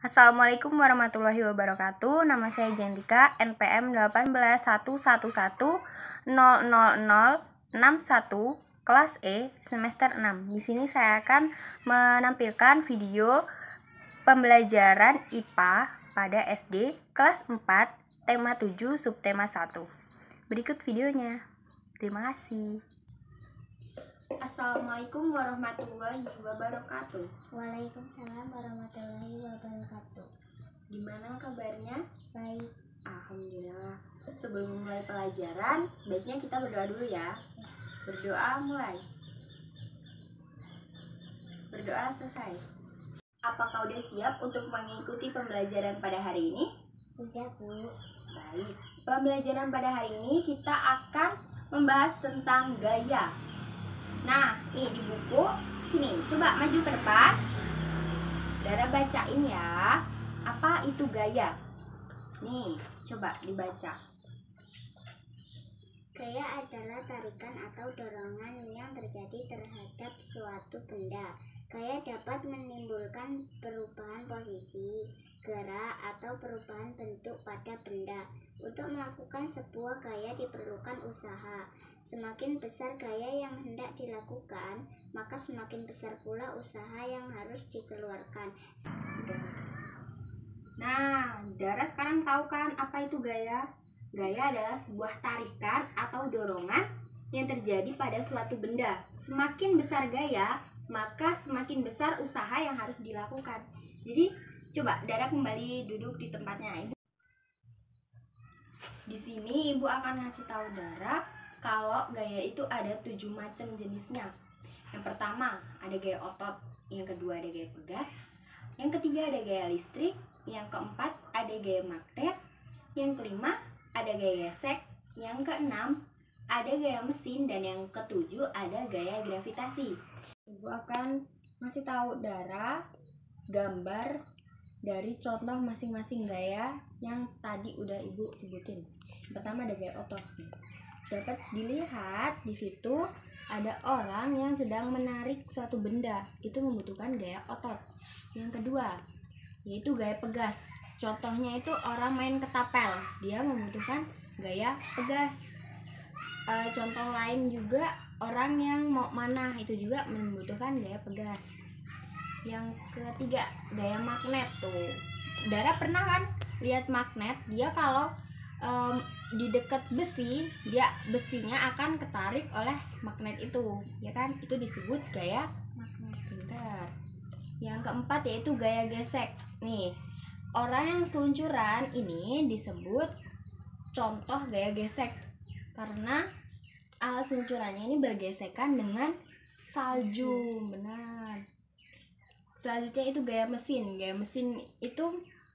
Assalamualaikum warahmatullahi wabarakatuh. Nama saya Jentika, NPM 18111000061, kelas E, semester 6. Di sini saya akan menampilkan video pembelajaran IPA pada SD kelas 4, tema 7, subtema 1. Berikut videonya. Terima kasih. Assalamualaikum warahmatullahi wabarakatuh. Waalaikumsalam warahmatullahi wabarakatuh. Gimana kabarnya? Baik. Alhamdulillah. Sebelum mulai pelajaran, sebaiknya kita berdoa dulu ya. Berdoa mulai. Berdoa selesai. Apakah udah siap untuk mengikuti pembelajaran pada hari ini? Sudah, Bu. Baik. Pembelajaran pada hari ini kita akan membahas tentang gaya. Nah, nih di buku sini, coba maju ke depan. Dara bacain ya. Apa itu gaya? Nih, coba dibaca. Gaya adalah tarikan atau dorongan yang terjadi terhadap suatu benda. Gaya dapat menimbulkan perubahan posisi, gerak, atau perubahan bentuk pada benda. Untuk melakukan sebuah gaya diperlukan usaha. Semakin besar gaya yang hendak dilakukan, maka semakin besar pula usaha yang harus dikeluarkan. Nah, Dara sekarang tahu kan apa itu gaya? Gaya adalah sebuah tarikan atau dorongan yang terjadi pada suatu benda. Semakin besar gaya, maka semakin besar usaha yang harus dilakukan. Jadi, coba Dara kembali duduk di tempatnya Ibu. Di sini Ibu akan ngasih tahu Dara kalau gaya itu ada 7 macam jenisnya. Yang pertama ada gaya otot, yang kedua ada gaya pegas, yang ketiga ada gaya listrik, yang keempat ada gaya magnet, yang kelima ada gaya gesek, yang keenam ada gaya mesin, dan yang ketujuh ada gaya gravitasi. Ibu akan ngasih tahu Dara gambar dari contoh masing-masing gaya yang tadi udah Ibu sebutin. Pertama ada gaya otot. Dapat dilihat di situ ada orang yang sedang menarik suatu benda, itu membutuhkan gaya otot. Yang kedua yaitu gaya pegas. Contohnya itu orang main ketapel, dia membutuhkan gaya pegas. Contoh lain juga orang yang mau manah, itu juga membutuhkan gaya pegas. Yang ketiga gaya magnet tuh. Dara pernah kan lihat magnet, dia kalau di dekat besi, besinya akan ketarik oleh magnet itu, ya kan? Itu disebut gaya magnet. Pintar. Yang keempat yaitu gaya gesek. Nih, orang yang seluncuran ini disebut contoh gaya gesek karena alat seluncurannya ini bergesekan dengan salju. Benar. Selanjutnya itu gaya mesin. Gaya mesin itu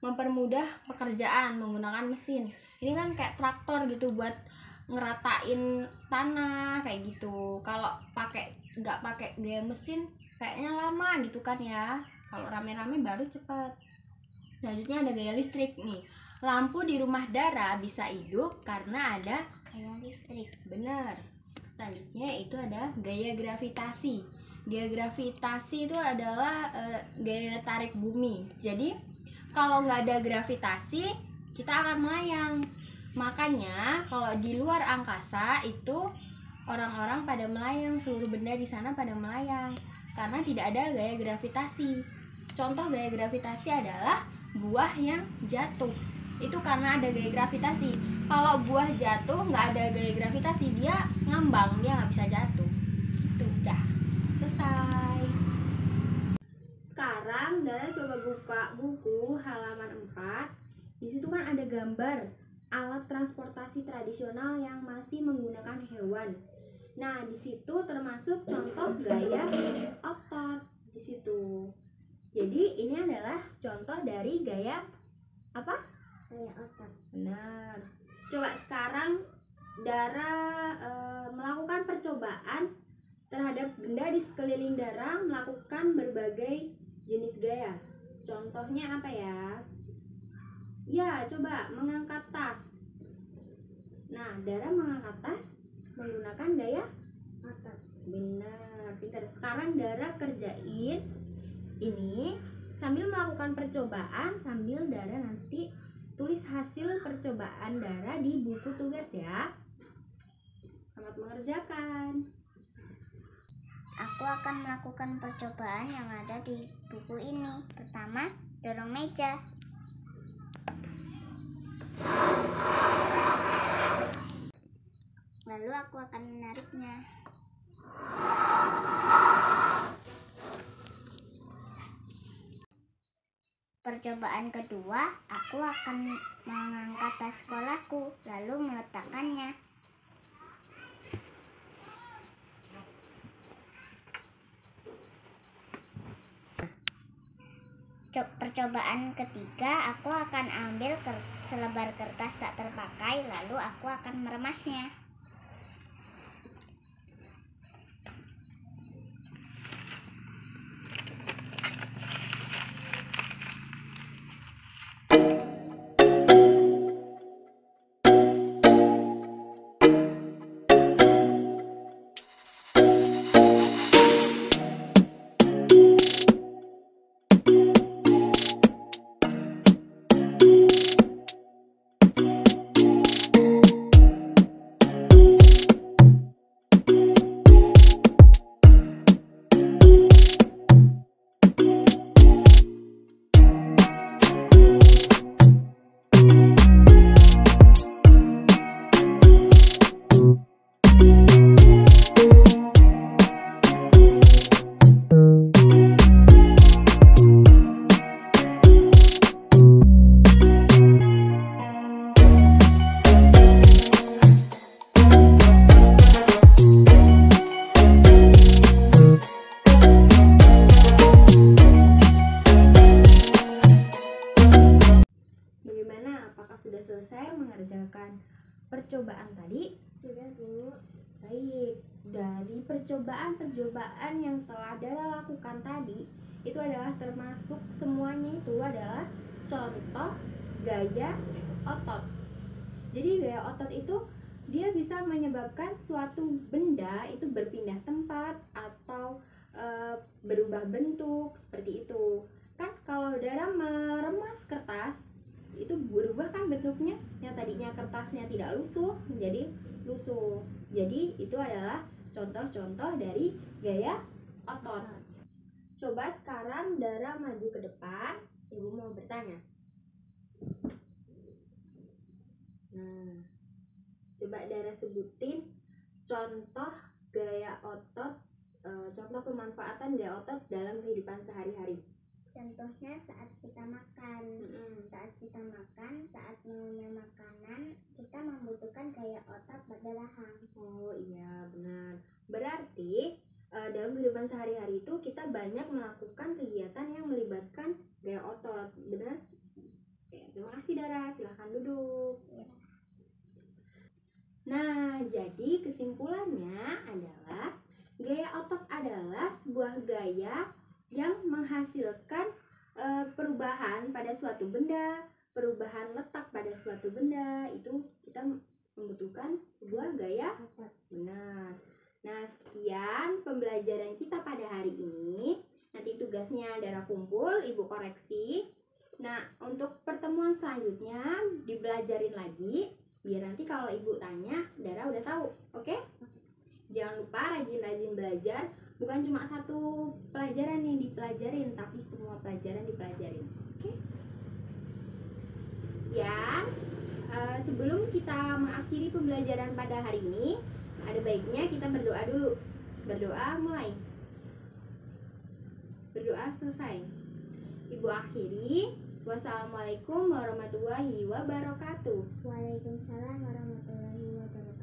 mempermudah pekerjaan menggunakan mesin. Ini kan kayak traktor gitu buat ngeratain tanah kayak gitu. Kalau nggak pakai gaya mesin kayaknya lama gitu kan ya. Kalau rame-rame baru cepat. Selanjutnya ada gaya listrik nih. Lampu di rumah Dara bisa hidup karena ada gaya listrik. Benar. Selanjutnya itu ada gaya gravitasi. Gaya gravitasi itu adalah gaya tarik bumi. Jadi kalau nggak ada gravitasi, kita akan melayang. Makanya kalau di luar angkasa itu orang-orang pada melayang, seluruh benda di sana pada melayang karena tidak ada gaya gravitasi. Contoh gaya gravitasi adalah buah yang jatuh. Itu karena ada gaya gravitasi. Kalau buah jatuh nggak ada gaya gravitasi, dia ngambang, dia nggak bisa jatuh. Itu udah selesai. Sekarang Dara coba buka buku halaman 4. Di situ kan ada gambar alat transportasi tradisional yang masih menggunakan hewan. Nah, di situ termasuk contoh gaya otot di situ. Jadi ini adalah contoh dari gaya apa? Gaya otot. Benar. Coba sekarang Dara melakukan percobaan terhadap benda di sekeliling Dara, melakukan berbagai jenis gaya. Contohnya apa ya? Ya, coba mengangkat tas. Nah, Dara mengangkat tas menggunakan gaya otot. Benar, pintar. Sekarang Dara kerjain ini Sambil melakukan percobaan, sambil Dara nanti tulis hasil percobaan Dara di buku tugas ya. Selamat mengerjakan. Aku akan melakukan percobaan yang ada di buku ini. Pertama, dorong meja. Lalu aku akan menariknya. Percobaan kedua, aku akan mengangkat tas sekolahku, lalu meletakkannya. Percobaan ketiga, aku akan ambil selebar kertas tak terpakai, lalu aku akan meremasnya. Sudah selesai mengerjakan percobaan tadi? Sudah, Bu. Baik, dari percobaan yang telah Dara lakukan tadi, itu adalah termasuk semuanya itu adalah contoh gaya otot. Jadi gaya otot itu dia bisa menyebabkan suatu benda itu berpindah tempat atau berubah bentuk seperti itu. Kan kalau Dara meremas kertas itu berubah kan bentuknya, yang tadinya kertasnya tidak lusuh menjadi lusuh. Jadi itu adalah contoh-contoh dari gaya otot. Coba sekarang Dara maju ke depan, Ibu mau bertanya. Nah, coba Dara sebutin contoh gaya otot, contoh pemanfaatan gaya otot dalam kehidupan sehari-hari. Contohnya saat kita makan. Saat kita makan, saat mengunyah makanan, kita membutuhkan gaya otot pada rahang. Oh iya, benar. Berarti dalam kehidupan sehari-hari itu kita banyak melakukan kegiatan yang melibatkan gaya otot, benar? Oke, terima kasih Dara, silahkan duduk. Nah, jadi kesimpulannya adalah gaya otot adalah sebuah gaya yang menghasilkan perubahan pada suatu benda, perubahan letak pada suatu benda. Itu kita membutuhkan sebuah gaya otot. Benar. Nah, sekian pembelajaran kita pada hari ini. Nanti tugasnya Dara kumpul, Ibu koreksi. Nah, untuk pertemuan selanjutnya dibelajarin lagi, biar nanti kalau Ibu tanya, Dara udah tahu. Oke? Jangan lupa rajin-rajin belajar. Bukan cuma satu pelajaran yang dipelajarin, tapi semua pelajaran dipelajarin. Oke? Sekian. Sebelum kita mengakhiri pembelajaran pada hari ini, ada baiknya kita berdoa dulu. Berdoa mulai. Berdoa selesai. Ibu akhiri. Wassalamualaikum warahmatullahi wabarakatuh. Waalaikumsalam warahmatullahi wabarakatuh.